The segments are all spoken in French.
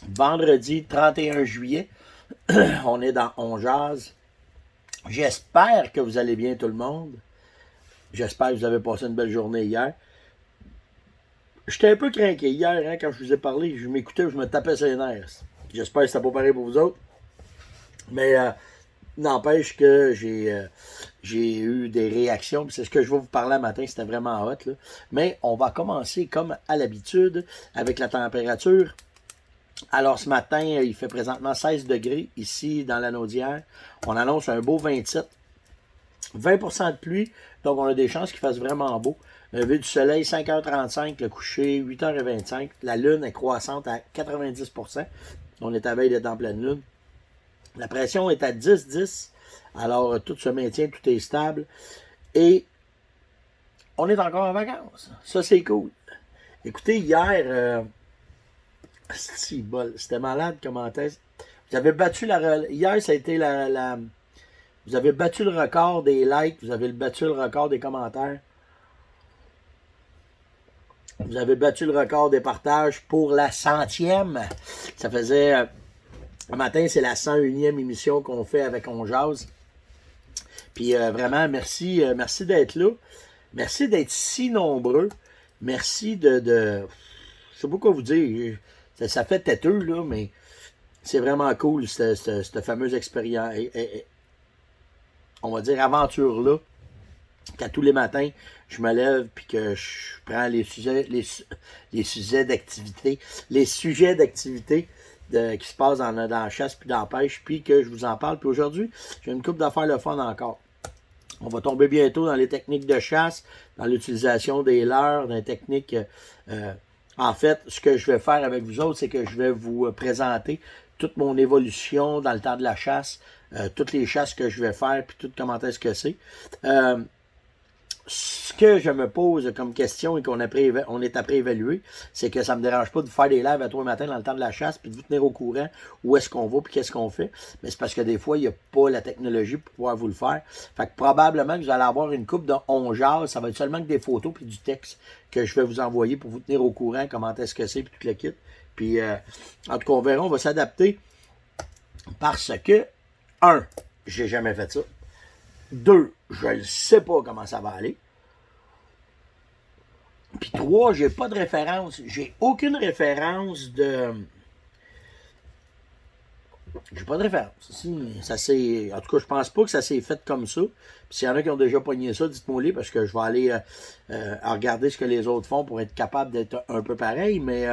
Vendredi 31 juillet. On est dans On Jase. J'espère que vous allez bien tout le monde. J'espère que vous avez passé une belle journée hier. J'étais un peu craqué hier quand je vous ai parlé. Je m'écoutais, je me tapais sur les nerfs. J'espère que c'était pas pareil pour vous autres. Mais n'empêche que j'ai eu des réactions. C'est ce que je vais vous parler matin. C'était vraiment hot. Là. Mais on va commencer comme à l'habitude avec la température. Alors ce matin, il fait présentement 16 degrés ici dans la Naudière. On annonce un beau 27. 20% de pluie, donc on a des chances qu'il fasse vraiment beau. Lever du soleil, 5h35, le coucher, 8h25. La lune est croissante à 90%. On est à veille d'être en pleine lune. La pression est à 10-10. Alors tout se maintient, tout est stable. Et on est encore en vacances. Ça, c'est cool. Écoutez, hier... Si bol, c'était malade comment est-ce. Vous avez battu hier, ça a été vous avez battu le record des likes, vous avez battu le record des commentaires. Vous avez battu le record des partages pour la 100e. Ça faisait le matin, c'est la 101e émission qu'on fait avec On Jase. Puis vraiment, merci d'être là. Merci d'être si nombreux. Merci de je sais pas quoi vous dire. Ça fait têteux, là, mais c'est vraiment cool, cette fameuse expérience, on va dire aventure-là, qu'à tous les matins, je me lève puis que je prends les sujets d'activité qui se passent dans la chasse puis dans la pêche, puis que je vous en parle. Puis aujourd'hui, j'ai une couple d'affaires le fun encore. On va tomber bientôt dans les techniques de chasse, dans l'utilisation des leurres, dans les techniques... En fait, ce que je vais faire avec vous autres, c'est que je vais vous présenter toute mon évolution dans le temps de la chasse, toutes les chasses que je vais faire, puis tout comment est-ce que c'est. Ce que je me pose comme question et qu'on est après évaluer, c'est que ça me dérange pas de faire des lives à toi le matin dans le temps de la chasse, puis de vous tenir au courant où est-ce qu'on va, puis qu'est-ce qu'on fait. Mais c'est parce que des fois, il n'y a pas la technologie pour pouvoir vous le faire. Fait que probablement que vous allez avoir une coupe de On Jase, ça va être seulement que des photos puis du texte que je vais vous envoyer pour vous tenir au courant comment est-ce que c'est, puis tout le kit. Puis, en tout cas, on verra, on va s'adapter parce que, j'ai jamais fait ça. 2, je ne sais pas comment ça va aller. Puis 3, j'ai pas de référence. J'ai aucune référence de... J'ai pas de référence. Si, ça s'est... En tout cas, je pense pas que ça s'est fait comme ça. Puis s'il y en a qui ont déjà pogné ça, dites-moi-les, parce que je vais aller regarder ce que les autres font pour être capable d'être un peu pareil. Mais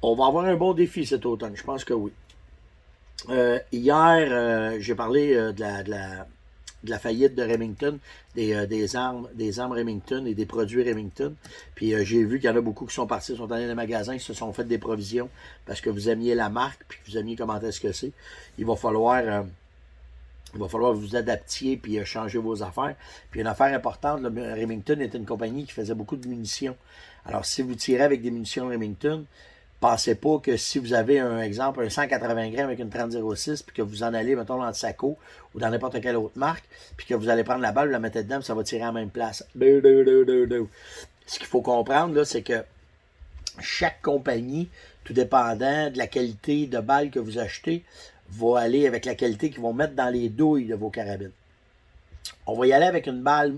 on va avoir un bon défi cet automne. Je pense que oui. Hier, j'ai parlé de la faillite de Remington, des armes Remington et des produits Remington. Puis j'ai vu qu'il y en a beaucoup qui sont partis, sont allés dans les magasins, qui se sont fait des provisions parce que vous aimiez la marque, puis que vous aimiez comment est-ce que c'est. Il va falloir vous adaptiez puis changer vos affaires. Puis une affaire importante, là, Remington était une compagnie qui faisait beaucoup de munitions. Alors si vous tirez avec des munitions Remington, pensez pas que si vous avez un exemple, un 180 grammes avec une 30-06, puis que vous en allez, mettons, dans le Saco ou dans n'importe quelle autre marque, puis que vous allez prendre la balle, vous la mettez dedans, puis ça va tirer à la même place. Ce qu'il faut comprendre, là, c'est que chaque compagnie, tout dépendant de la qualité de balle que vous achetez, va aller avec la qualité qu'ils vont mettre dans les douilles de vos carabines. On va y aller avec une balle.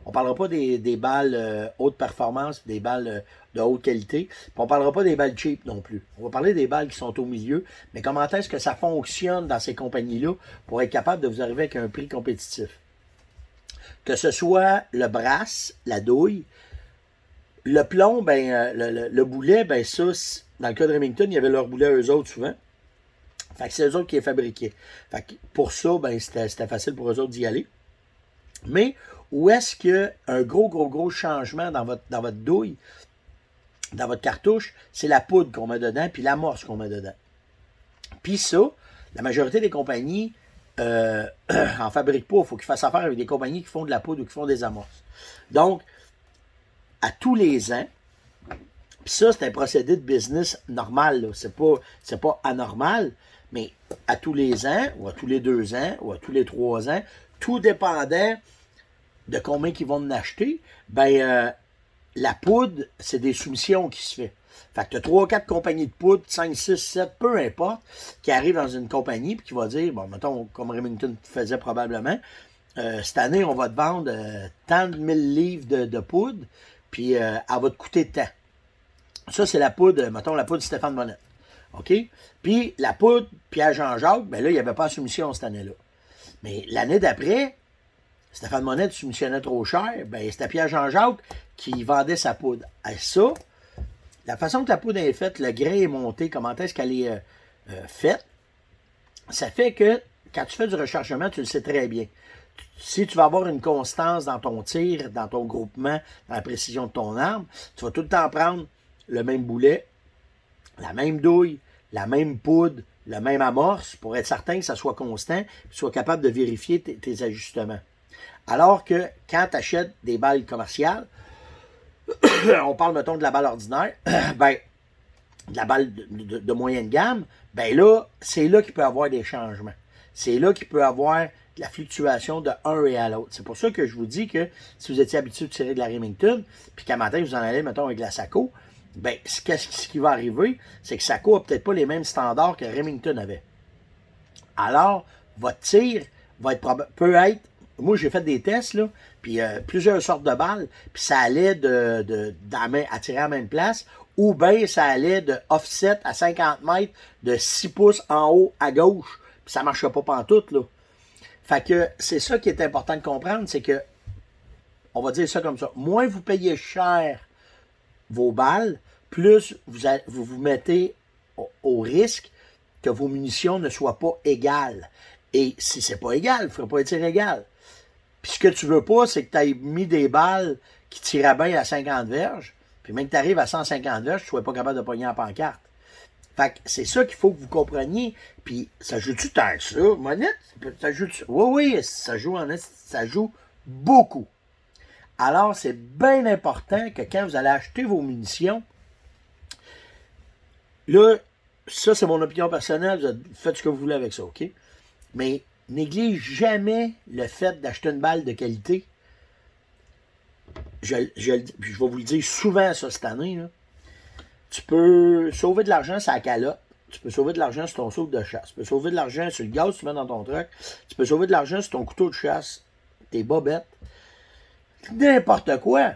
On ne parlera pas des balles haute performance, des balles de haute qualité. Puis on ne parlera pas des balles cheap non plus. On va parler des balles qui sont au milieu. Mais comment est-ce que ça fonctionne dans ces compagnies-là pour être capable de vous arriver avec un prix compétitif? Que ce soit le brass, la douille, le plomb, ben, le boulet, ben ça, dans le cas de Remington, il y avait leur boulet eux autres souvent. Fait que c'est eux autres qui les fabriquaient. Fait que pour ça, ben, c'était facile pour eux autres d'y aller. Mais où est-ce qu'il y a un gros changement dans votre douille, dans votre cartouche, c'est la poudre qu'on met dedans, puis l'amorce qu'on met dedans. Puis ça, la majorité des compagnies en fabriquent pas. Il faut qu'ils fassent affaire avec des compagnies qui font de la poudre ou qui font des amorces. Donc, à tous les ans, puis ça, c'est un procédé de business normal, là. C'est pas anormal, mais à tous les ans, ou à tous les 2 ans, ou à tous les 3 ans, tout dépendant de combien qu'ils vont en acheter, ben la poudre, c'est des soumissions qui se fait. Fait que tu as 3-4 compagnies de poudre, 5, 6, 7, peu importe, qui arrivent dans une compagnie puis qui va dire, bon, mettons, comme Remington faisait probablement, cette année, on va te vendre tant de 1000 livres de poudre, puis elle va te coûter tant. Ça, c'est la poudre, mettons, la poudre Stéphane Monette. OK? Puis la poudre Pierre Jean-Jacques, ben là, il n'y avait pas de soumission cette année-là. Mais l'année d'après, Stéphane Monette soumissionnait trop cher, ben c'était Pierre Jean-Jacques qui vendait sa poudre. Et ça, la façon que la poudre est faite, le grain est monté, comment est-ce qu'elle est faite, ça fait que quand tu fais du rechargement, tu le sais très bien. Si tu vas avoir une constance dans ton tir, dans ton groupement, dans la précision de ton arme, tu vas tout le temps prendre le même boulet, la même douille, la même poudre, le même amorce pour être certain que ça soit constant et que tu sois capable de vérifier tes ajustements. Alors que quand tu achètes des balles commerciales, on parle, mettons, de la balle ordinaire, ben, de la balle de moyenne gamme, ben là, c'est là qu'il peut y avoir des changements. C'est là qu'il peut y avoir de la fluctuation de un et à l'autre. C'est pour ça que je vous dis que si vous étiez habitué de tirer de la Remington, puis qu'à matin, vous en allez, mettons, avec la Sako, ben, ce qui va arriver, c'est que Sako n'a peut-être pas les mêmes standards que Remington avait. Alors, votre tir peut être... Moi, j'ai fait des tests, là, puis plusieurs sortes de balles, puis ça allait à tirer à la même place, ou bien ça allait de offset à 50 mètres, de 6 pouces en haut à gauche, puis ça ne marchait pas pantoute, là. Fait que c'est ça qui est important de comprendre, c'est que, on va dire ça comme ça, moins vous payez cher vos balles, plus vous mettez au risque que vos munitions ne soient pas égales. Et si c'est pas égal, il ne faudrait pas être égal. Puis ce que tu veux pas, c'est que tu aies mis des balles qui tiraient bien à 50 verges, puis même que tu arrives à 150 verges, tu ne sois pas capable de pogner en pancarte. Fait que c'est ça qu'il faut que vous compreniez. Puis ça joue-tu tant que ça, Monette? Ça joue-tu? Oui, ça joue beaucoup. Alors, c'est bien important que quand vous allez acheter vos munitions, là, ça, c'est mon opinion personnelle, vous faites ce que vous voulez avec ça, OK? Mais néglige jamais le fait d'acheter une balle de qualité. Je vais vous le dire souvent, ça, cette année, là. Tu peux sauver de l'argent sur la calotte. Tu peux sauver de l'argent sur ton saut de chasse. Tu peux sauver de l'argent sur le gaz que tu mets dans ton truck. Tu peux sauver de l'argent sur ton couteau de chasse, tes bobettes. N'importe quoi.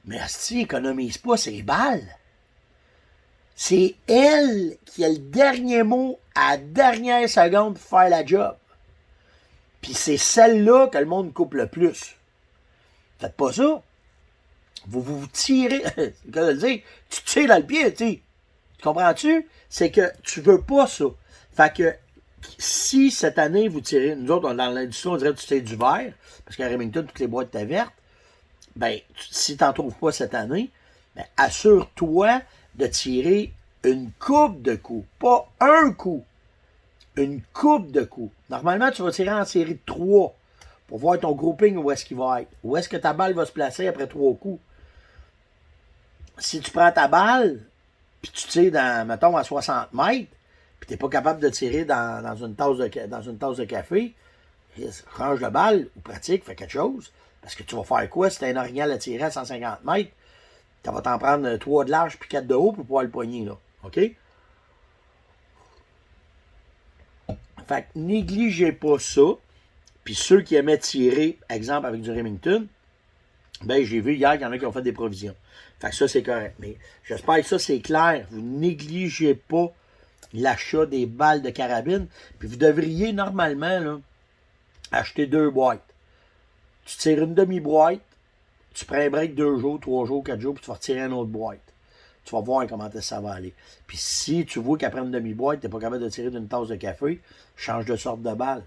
Mais si économise pas ses balles. C'est elle qui a le dernier mot à la dernière seconde pour faire la job. Puis c'est celle-là que le monde coupe le plus. Faites pas ça. Vous tirez, c'est le cas de le dire, tu tires dans le pied, tu sais. Tu comprends-tu? C'est que tu veux pas ça. Fait que si cette année vous tirez, nous autres, dans l'industrie, on dirait que tu tires du vert, parce qu'à Remington, toutes les boîtes étaient vertes, ben, si tu n'en trouves pas cette année, ben, assure-toi de tirer une coupe de coups. Pas un coup. Une coupe de coups. Normalement, tu vas tirer en série de 3 pour voir ton grouping où est-ce qu'il va être. Où est-ce que ta balle va se placer après 3 coups. Si tu prends ta balle, puis tu tires, mettons, à 60 mètres, puis tu n'es pas capable de tirer dans une tasse de café, range de balle ou pratique, fais quelque chose. Parce que tu vas faire quoi si tu as un orignal à tirer à 150 mètres? Tu vas t'en prendre 3 de large puis 4 de haut pour pouvoir le poigner, là. OK? Fait que négligez pas ça. Puis ceux qui aimaient tirer, exemple avec du Remington, ben j'ai vu hier qu'il y en a qui ont fait des provisions. Fait que ça, c'est correct. Mais j'espère que ça, c'est clair. Vous négligez pas l'achat des balles de carabine. Puis vous devriez, normalement, là, acheter 2 boîtes. Tu tires une demi-boîte, tu prends un break 2 jours, 3 jours, 4 jours, puis tu vas retirer une autre boîte. Tu vas voir comment ça va aller. Puis si tu vois qu'après une demi-boîte, tu n'es pas capable de tirer d'une tasse de café, change de sorte de balle.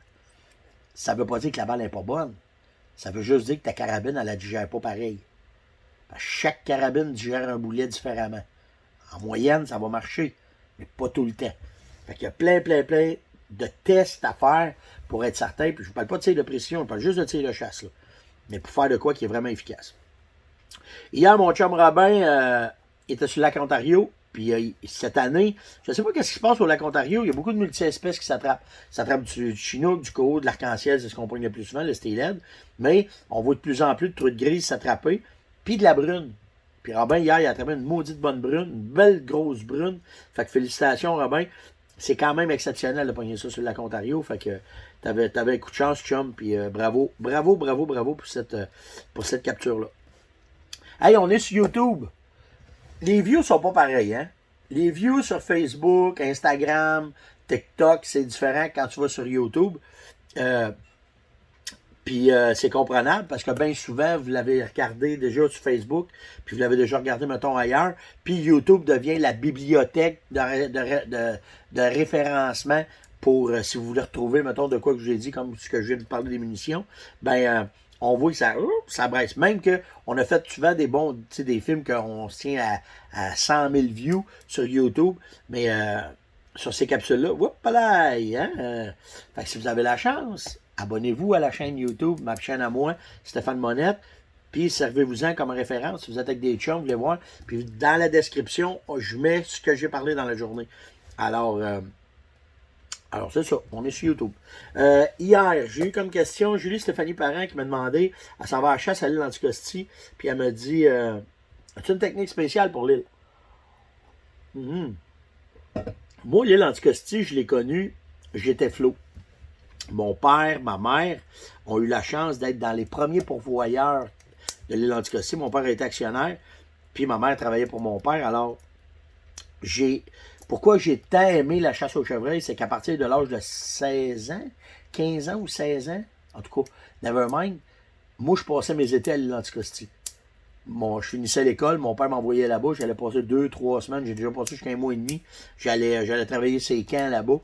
Ça ne veut pas dire que la balle n'est pas bonne. Ça veut juste dire que ta carabine, elle ne la digère pas pareil. Chaque carabine digère un boulet différemment. En moyenne, ça va marcher, mais pas tout le temps. Fait qu'il y a plein de tests à faire pour être certain. Puis je ne parle pas de tir de précision, je parle juste de tir de chasse, là. Mais pour faire de quoi qui est vraiment efficace. Hier, mon chum Robin était sur le lac Ontario. Puis cette année, je ne sais pas ce qui se passe au lac Ontario. Il y a beaucoup de multi-espèces qui s'attrapent. Ça attrape du chinook, du coho, de l'arc-en-ciel, c'est ce qu'on pogne le plus souvent, le steelhead. Mais on voit de plus en plus de truites grises s'attraper. Puis de la brune. Puis Robin, hier, il a attrapé une maudite bonne brune, une belle grosse brune. Fait que félicitations, Robin. C'est quand même exceptionnel de pogner ça sur le lac Ontario. Fait que t'avais un coup de chance, chum. Puis bravo pour cette capture-là. Hey, on est sur YouTube. Les views sont pas pareils, hein? Les views sur Facebook, Instagram, TikTok, c'est différent quand tu vas sur YouTube. Puis c'est comprenable parce que bien souvent, vous l'avez regardé déjà sur Facebook, puis vous l'avez déjà regardé, mettons, ailleurs. Puis YouTube devient la bibliothèque de référencement pour, si vous voulez retrouver, mettons, de quoi que je vous ai dit, comme ce que je viens de parler des munitions, ben on voit que ça braisse. Même qu'on a fait souvent des bons, tu sais, des films qu'on se tient à 100 000 views sur YouTube, mais sur ces capsules-là, hein? Fait que si vous avez la chance, abonnez-vous à la chaîne YouTube, ma chaîne à moi, Stéphane Monette, puis servez-vous-en comme référence. Si vous êtes avec des chums, vous voulez voir. Puis dans la description, je mets ce que j'ai parlé dans la journée. Alors c'est ça, on est sur YouTube. Hier, j'ai eu comme question Julie Stéphanie Parent qui m'a demandé, elle s'en va à la chasse à l'île Anticosti, puis elle m'a dit, as-tu une technique spéciale pour l'île? Moi, l'île Anticosti, je l'ai connue, j'étais flot. Mon père, ma mère ont eu la chance d'être dans les premiers pourvoyeurs de l'île Anticosti. Mon père était actionnaire, puis ma mère travaillait pour mon père. Alors, pourquoi j'ai tant aimé la chasse au chevreuil, c'est qu'à partir de l'âge de 16 ans, 15 ans ou 16 ans, en tout cas, never mind, moi, je passais mes étés à l'île Anticosti. Je finissais l'école, mon père m'envoyait là-bas, j'allais passer 2-3 semaines, j'ai déjà passé jusqu'à un mois et demi, j'allais travailler ces camps là-bas.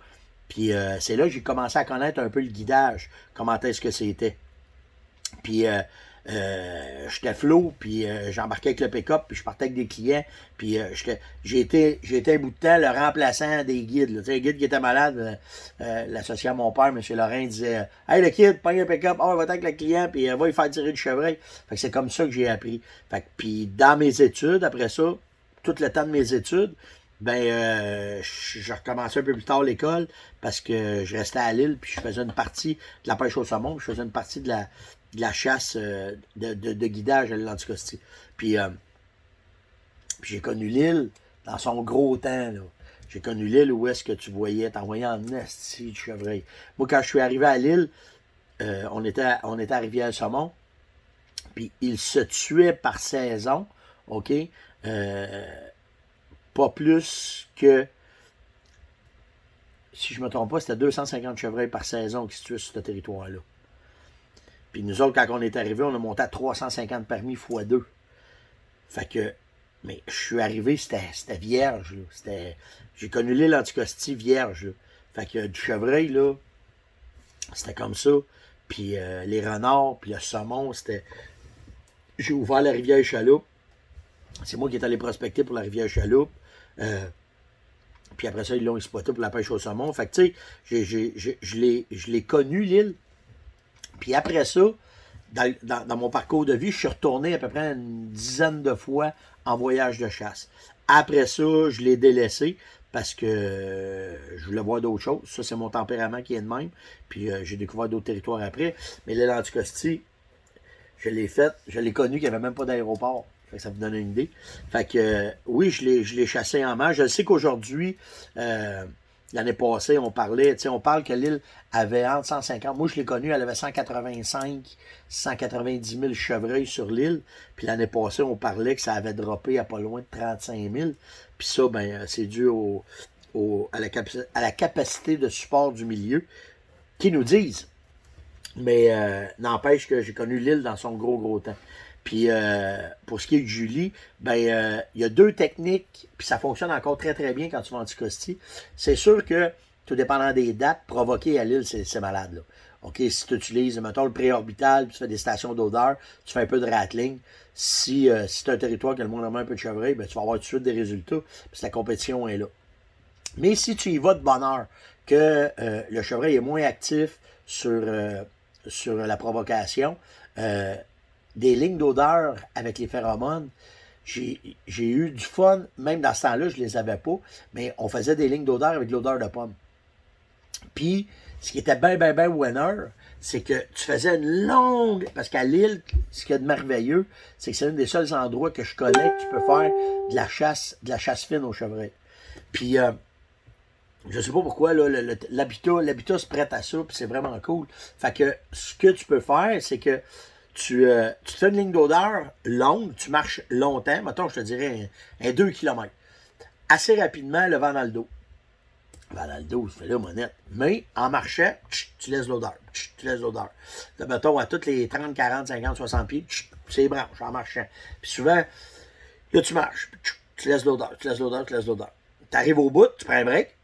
Puis c'est là que j'ai commencé à connaître un peu le guidage, comment est-ce que c'était. Puis j'étais flot, puis j'embarquais avec le pick-up, puis je partais avec des clients, puis j'ai été un bout de temps le remplaçant des guides. Tu sais, un guide qui était malade, l'associé à mon père, M. Lorrain, disait « Hey, le kid, pogne un pick-up, va avec le client, puis va lui faire tirer du chevreuil. » Fait que c'est comme ça que j'ai appris. Fait que, puis dans mes études, après ça, tout le temps de mes études, je recommençais un peu plus tard l'école parce que je restais à l'île puis je faisais une partie de la pêche au saumon, je faisais une partie de la chasse de guidage à l'île Anticosti. Puis j'ai connu l'île dans son gros temps, là. J'ai connu l'île où est-ce que tu voyais, t'envoyais en esti de chevreuil. Moi, quand je suis arrivé à l'île, on était à Rivière-Saumon, puis il se tuait par saison, OK? Pas plus que, si je ne me trompe pas, c'était 250 chevreuils par saison qui se tuaient sur ce territoire-là. Puis nous autres, quand on est arrivé, on a monté à 350 permis x2. Fait que, mais je suis arrivé, c'était vierge, là. J'ai connu l'île Anticosti vierge, là. Fait que du chevreuil, là, c'était comme ça. Puis les renards, puis le saumon, c'était... J'ai ouvert la rivière Chaloupe. C'est moi qui étais allé prospecter pour la rivière Chaloupe. Puis après ça, ils l'ont exploité pour la pêche au saumon. Fait que, tu sais, je l'ai connu, l'île. Puis après ça, dans mon parcours de vie, je suis retourné à peu près une dizaine de fois en voyage de chasse. Après ça, je l'ai délaissé parce que je voulais voir d'autres choses. Ça, c'est mon tempérament qui est de même. Puis j'ai découvert d'autres territoires après. Mais l'île Anticosti, je l'ai connu, qu'il n'y avait même pas d'aéroport. Fait que ça vous donne une idée. Fait que oui, je l'ai chassé en mer. Je sais qu'aujourd'hui, l'année passée, on parle que l'île avait entre 150, moi je l'ai connue, elle avait 185, 190 000 chevreuils sur l'île. Puis l'année passée, on parlait que ça avait droppé à pas loin de 35 000. Puis ça, c'est dû à la capacité de support du milieu qui nous disent. Mais n'empêche que j'ai connu l'île dans son gros temps. Puis pour ce qui est de Julie, il y a deux techniques, puis ça fonctionne encore très bien quand tu vas en Anticosti. C'est sûr que, tout dépendant des dates, provoquer à l'île, c'est malade, là. OK, si tu utilises, mettons, le préorbital, puis tu fais des stations d'odeur, tu fais un peu de rattling. Si tu as un territoire qui a le moins un peu de chevreuil, tu vas avoir tout de suite des résultats, parce que la compétition est là. Mais si tu y vas de bonne heure, que le chevreuil est moins actif sur la provocation, des lignes d'odeur avec les phéromones, j'ai eu du fun, même dans ce temps-là, je les avais pas, mais on faisait des lignes d'odeur avec de l'odeur de pomme. Puis, ce qui était bien winner, c'est que tu faisais une longue... Parce qu'à Lille, ce qu'il y a de merveilleux, c'est que c'est un des seuls endroits que je connais que tu peux faire de la chasse fine au chevreuil. Puis, je sais pas pourquoi, là, l'habitat se prête à ça, puis c'est vraiment cool. Fait que ce que tu peux faire, c'est que tu te fais une ligne d'odeur longue, tu marches longtemps, mettons, je te dirais un 2 km. Assez rapidement, le vent dans le dos. Le vent dans le dos, tu fais là, monette. Mais en marchant, tu laisses l'odeur. Tu laisses l'odeur. Là, mettons, à toutes les 30, 40, 50, 60 pieds, c'est les branches en marchant. Puis souvent, là, tu marches, tu laisses l'odeur, tu laisses l'odeur, tu laisses l'odeur. Tu arrives au bout, tu prends un break,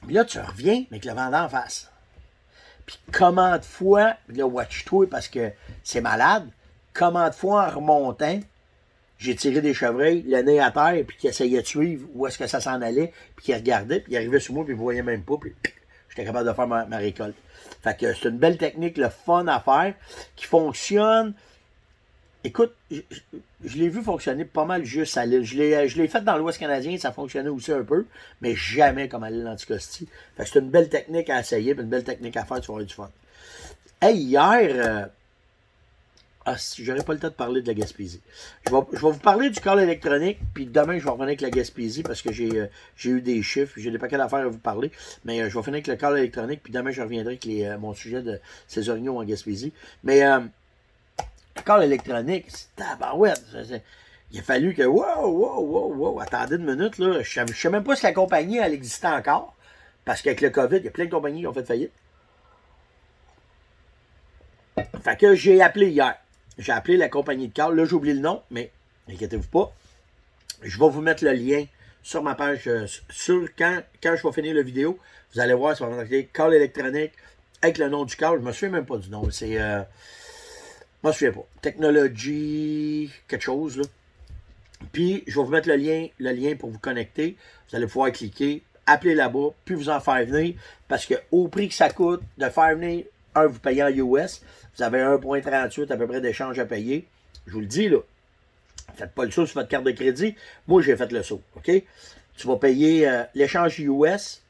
puis là, tu reviens, mais avec le vent d'en face. Puis comment de fois, là, watch-toi parce que c'est malade, comment de fois en remontant, j'ai tiré des chevreuils, le nez à terre, puis qui essayaient de suivre où est-ce que ça s'en allait, puis qui regardaient, puis ils arrivaient sur moi, puis ils ne voyaient même pas, puis j'étais capable de faire ma récolte. Fait que c'est une belle technique, le fun à faire, qui fonctionne. Écoute, je l'ai vu fonctionner pas mal juste à l'île. Je l'ai fait dans l'Ouest canadien, ça fonctionnait aussi un peu, mais jamais comme à l'île Anticosti. Fait que c'est une belle technique à essayer, une belle technique à faire, tu vas avoir du fun. Hey, hier, j'aurais pas le temps de parler de la Gaspésie. Je vais vous parler du câble électronique, puis demain, je vais revenir avec la Gaspésie parce que j'ai eu des chiffres, j'ai des paquets d'affaires à vous parler, mais je vais finir avec le câble électronique, puis demain, je reviendrai avec mon sujet de ces oignons en Gaspésie. Mais le câble électronique, c'est tabarouette. Il a fallu que, wow, attendez une minute, là, je ne sais même pas si la compagnie, elle existait encore, parce qu'avec le COVID, il y a plein de compagnies qui ont fait faillite. Fait que j'ai appelé hier. J'ai appelé la compagnie de câble. Là, j'ai oublié le nom, mais inquiétez-vous pas. Je vais vous mettre le lien sur ma page. Quand je vais finir la vidéo, vous allez voir, ça va marquer câble électronique avec le nom du câble. Je ne me souviens même pas du nom. C'est. Je me souviens pas. Technologie, quelque chose, là. Puis, je vais vous mettre le lien pour vous connecter. Vous allez pouvoir cliquer, appeler là-bas, puis vous en faire venir. Parce que au prix que ça coûte de faire venir, vous payez en US, vous avez 1,38 à peu près d'échange à payer. Je vous le dis, là. Faites pas le saut sur votre carte de crédit. Moi, j'ai fait le saut, OK? Tu vas payer l'échange US,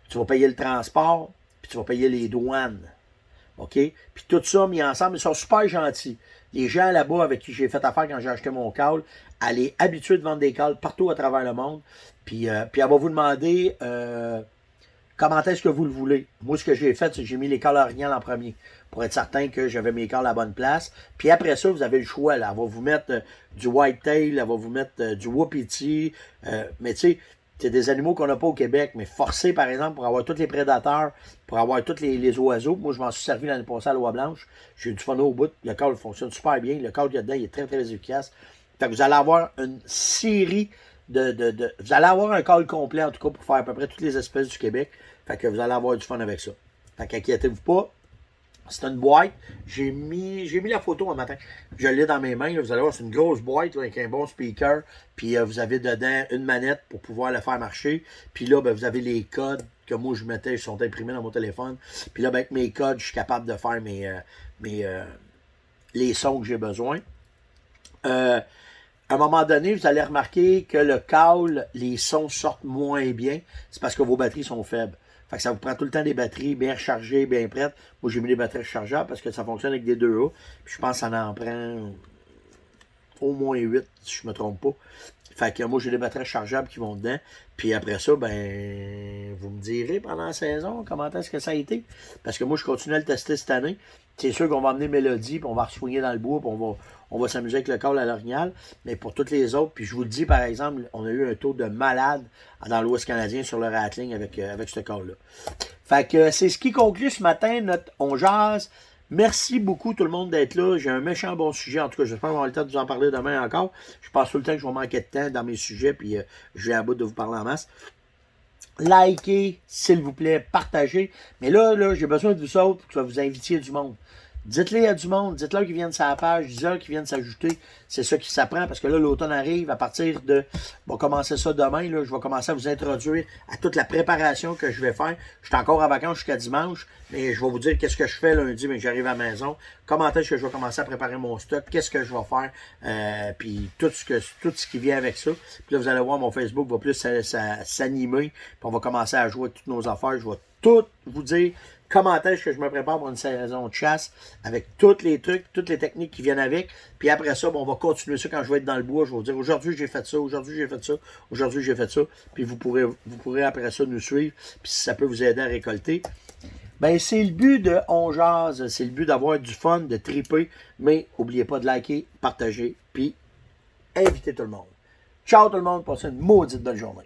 tu vas payer le transport, puis tu vas payer les douanes. OK? Puis tout ça mis ensemble, ils sont super gentils. Les gens là-bas avec qui j'ai fait affaire quand j'ai acheté mon câble, elle est habituée de vendre des câbles partout à travers le monde. Puis elle va vous demander comment est-ce que vous le voulez. Moi, ce que j'ai fait, c'est que j'ai mis les câbles originales en premier pour être certain que j'avais mes câbles à la bonne place. Puis après ça, vous avez le choix. Là. Elle va vous mettre du whitetail, elle va vous mettre du wapiti. Mais tu sais, c'est des animaux qu'on n'a pas au Québec, mais forcés, par exemple, pour avoir tous les prédateurs, pour avoir tous les oiseaux. Moi, je m'en suis servi l'année passée à la Loi-Blanche. J'ai eu du fun au bout. Le câble fonctionne super bien. Le câble qu'il y a dedans, il est très, très efficace. Fait que vous allez avoir une série vous allez avoir un câble complet, en tout cas, pour faire à peu près toutes les espèces du Québec. Fait que vous allez avoir du fun avec ça. Fait qu'inquiétez-vous pas. C'est une boîte. J'ai mis la photo un matin. Je l'ai dans mes mains. Là. Vous allez voir, c'est une grosse boîte là, avec un bon speaker. Puis vous avez dedans une manette pour pouvoir le faire marcher. Puis là, ben, vous avez les codes que moi je mettais. Ils sont imprimés dans mon téléphone. Puis là, ben, avec mes codes, je suis capable de faire les sons que j'ai besoin. À un moment donné, vous allez remarquer que le câble, les sons sortent moins bien. C'est parce que vos batteries sont faibles. Fait que ça vous prend tout le temps des batteries bien rechargées, bien prêtes. Moi, j'ai mis des batteries rechargeables parce que ça fonctionne avec des 2A. Puis je pense que ça en prend au moins 8, si je ne me trompe pas. Fait que moi, j'ai des batteries rechargeables qui vont dedans. Puis après ça, ben, vous me direz pendant la saison comment est-ce que ça a été. Parce que moi, je continue à le tester cette année. C'est sûr qu'on va emmener Mélodie, puis on va ressoigner dans le bois, puis on va s'amuser avec le câble à l'orignal. Mais pour toutes les autres, puis je vous le dis, par exemple, on a eu un taux de malade dans l'Ouest canadien sur le rattling avec ce câble-là. Fait que c'est ce qui conclut ce matin notre On Jase. Merci beaucoup tout le monde d'être là. J'ai un méchant bon sujet. En tout cas, j'espère qu'on aura le temps de vous en parler demain encore. Je pense tout le temps que je vais manquer de temps dans mes sujets, puis je vais à bout de vous parler en masse. Likez, s'il vous plaît, partagez. Mais là, j'ai besoin de vous autres pour que vous invitiez du monde. Dites-les à du monde, dites-leur qu'ils viennent sur la page, dites-leur qu'ils viennent s'ajouter. C'est ça qui s'apprend parce que là, l'automne arrive à partir de... On va commencer ça demain. Là, je vais commencer à vous introduire à toute la préparation que je vais faire. Je suis encore en vacances jusqu'à dimanche, mais je vais vous dire qu'est-ce que je fais lundi, mais j'arrive à la maison. Comment est-ce que je vais commencer à préparer mon stock, qu'est-ce que je vais faire, puis tout ce qui vient avec ça. Puis là, vous allez voir, mon Facebook va plus s'animer, puis on va commencer à jouer avec toutes nos affaires. Je vais tout vous dire comment est-ce que je me prépare pour une saison de chasse avec tous les trucs, toutes les techniques qui viennent avec. Puis après ça, bon, on va continuer ça quand je vais être dans le bois. Je vais vous dire aujourd'hui j'ai fait ça, aujourd'hui j'ai fait ça, aujourd'hui j'ai fait ça. Puis vous pourrez après ça nous suivre. Puis si ça peut vous aider à récolter. Ben, c'est le but de On Jase, c'est le but d'avoir du fun, de triper. Mais n'oubliez pas de liker, partager, puis inviter tout le monde. Ciao tout le monde, passez une maudite bonne journée.